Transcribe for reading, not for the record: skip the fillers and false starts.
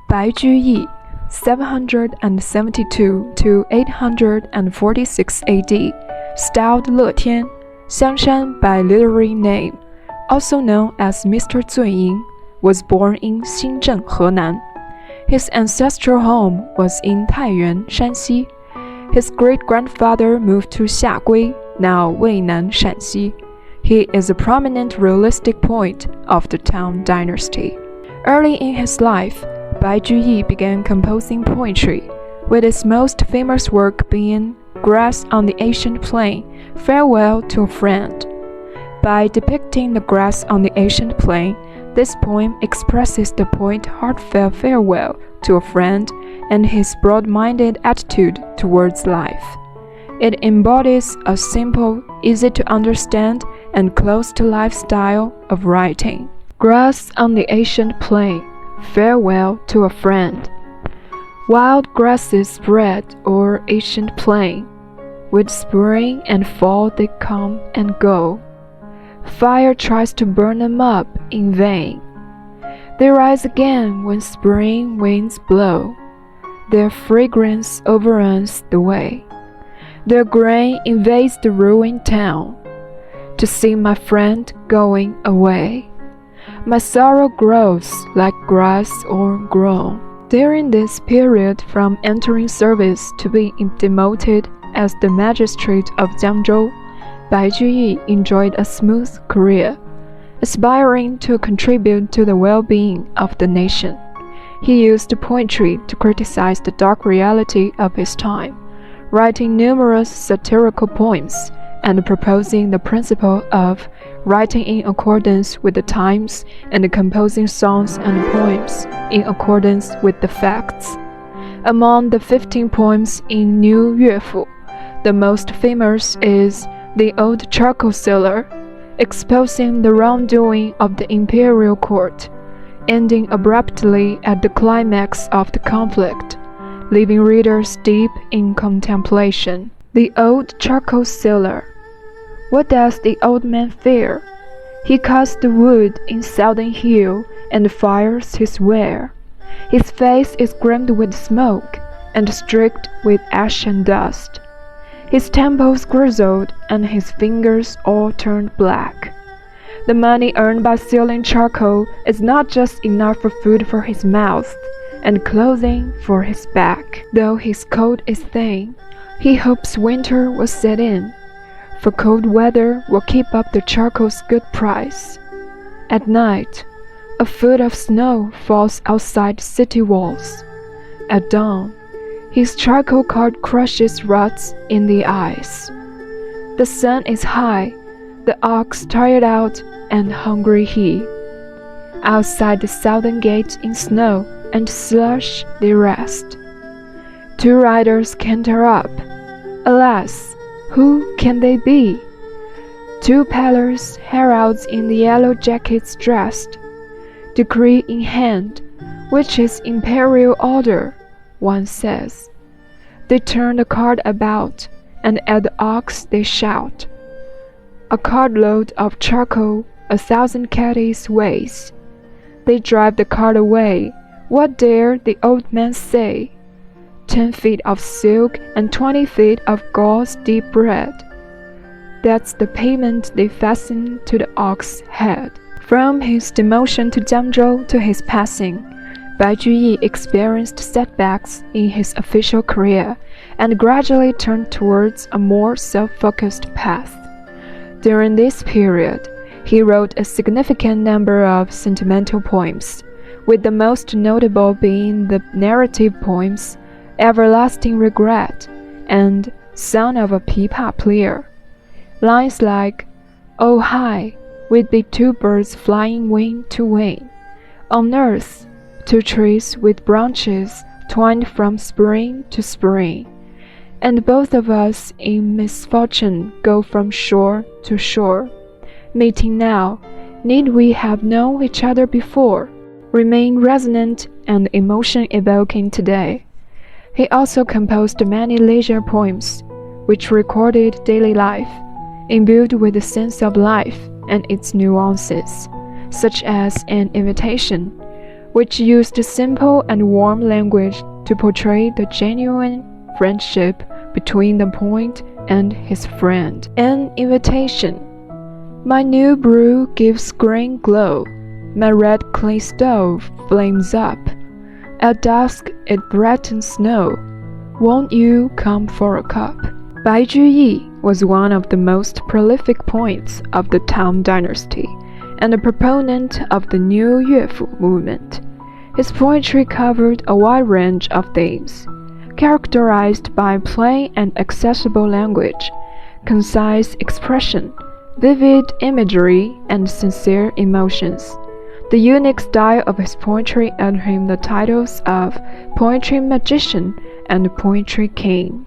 Bai Juyi, 772 to 846 AD, styled Letian Xiangshan by literary name, also known as Mr. Zuiyin, was born in Xinzheng, Henan. His ancestral home was in Taiyuan, Shanxi. His great-grandfather moved to Xiagui, now Weinan, Shanxi. He is a prominent realistic point of the Tang Dynasty. Early in his life, Bai Juyi began composing poetry, with his most famous work being Grass on the Ancient Plain, Farewell to a Friend. By depicting the grass on the ancient plain, this poem expresses the poet's heartfelt farewell to a friend and his broad-minded attitude towards life. It embodies a simple, easy-to-understand, and close-to-life style of writing. Grass on the ancient plain, farewell to a friend. Wild grasses spread o'er ancient plain. With spring and fall they come and go. Fire tries to burn them up in vain. They rise again when spring winds blow. Their fragrance overruns the way. Their grain invades the ruined town. To see my friend going away, my sorrow grows like grass o'ergrown. During this period from entering service to being demoted as the magistrate of Jiangzhou, Bai Juyi enjoyed a smooth career, aspiring to contribute to the well-being of the nation. He used poetry to criticize the dark reality of his time, writing numerous satirical poems and proposing the principle of writing in accordance with the times and composing songs and poems in accordance with the facts. Among the 15 poems in New Yuefu, the most famous is The Old Charcoal Cellar, exposing the wrongdoing of the imperial court, ending abruptly at the climax of the conflict, leaving readers deep in contemplation. The Old Charcoal Cellar. What does the old man fear? He cuts the wood in southern hill and fires his ware. His face is grimed with smoke and streaked with ash and dust. His temples grizzled and his fingers all turned black. The money earned by selling charcoal is not just enough for food for his mouth and clothing for his back. Though his coat is thin, he hopes winter will set in, for cold weather will keep up the charcoal's good price. At night, a foot of snow falls outside city walls. At dawn, his charcoal cart crushes ruts in the ice. The sun is high, the ox tired out and hungry he. Outside the southern gate in snow and slush they rest. Two riders canter up. Alas, who can they be? Two pillars, heralds in the yellow jackets dressed, decree in hand, which is imperial order, one says. They turn the cart about, and at the ox they shout. A cartload of charcoal 1,000 caddies weighs. They drive the cart away. What dare the old man say? 10 feet of silk and 20 feet of gauze deep bread. That's the payment they fasten to the ox's head. From his demotion to Jiangzhou to his passing, Bai Juyi experienced setbacks in his official career and gradually turned towards a more self-focused path. During this period, he wrote a significant number of sentimental poems, with the most notable being the narrative poems Everlasting Regret and Son of a Pipa Player. Lines like, Oh high, we'd be two birds flying wing to wing. On earth, two trees with branches twined from spring to spring. And both of us in misfortune go from shore to shore. Meeting now, need we have known each other before? Remain resonant and emotion-evoking today. He also composed many leisure poems, which recorded daily life, imbued with a sense of life and its nuances, such as an invitation. which used simple and warm language to portray the genuine friendship between the poet and his friend. An invitation. My new brew gives green glow. My red clay stove flames up. At dusk it threatens snow. Won't you come for a cup? Bai Juyi was one of the most prolific poets of the Tang Dynasty and a proponent of the new Yuefu movement. His poetry covered a wide range of themes, characterized by plain and accessible language, concise expression, vivid imagery, and sincere emotions. The unique style of his poetry earned him the titles of Poetry Magician and Poetry King.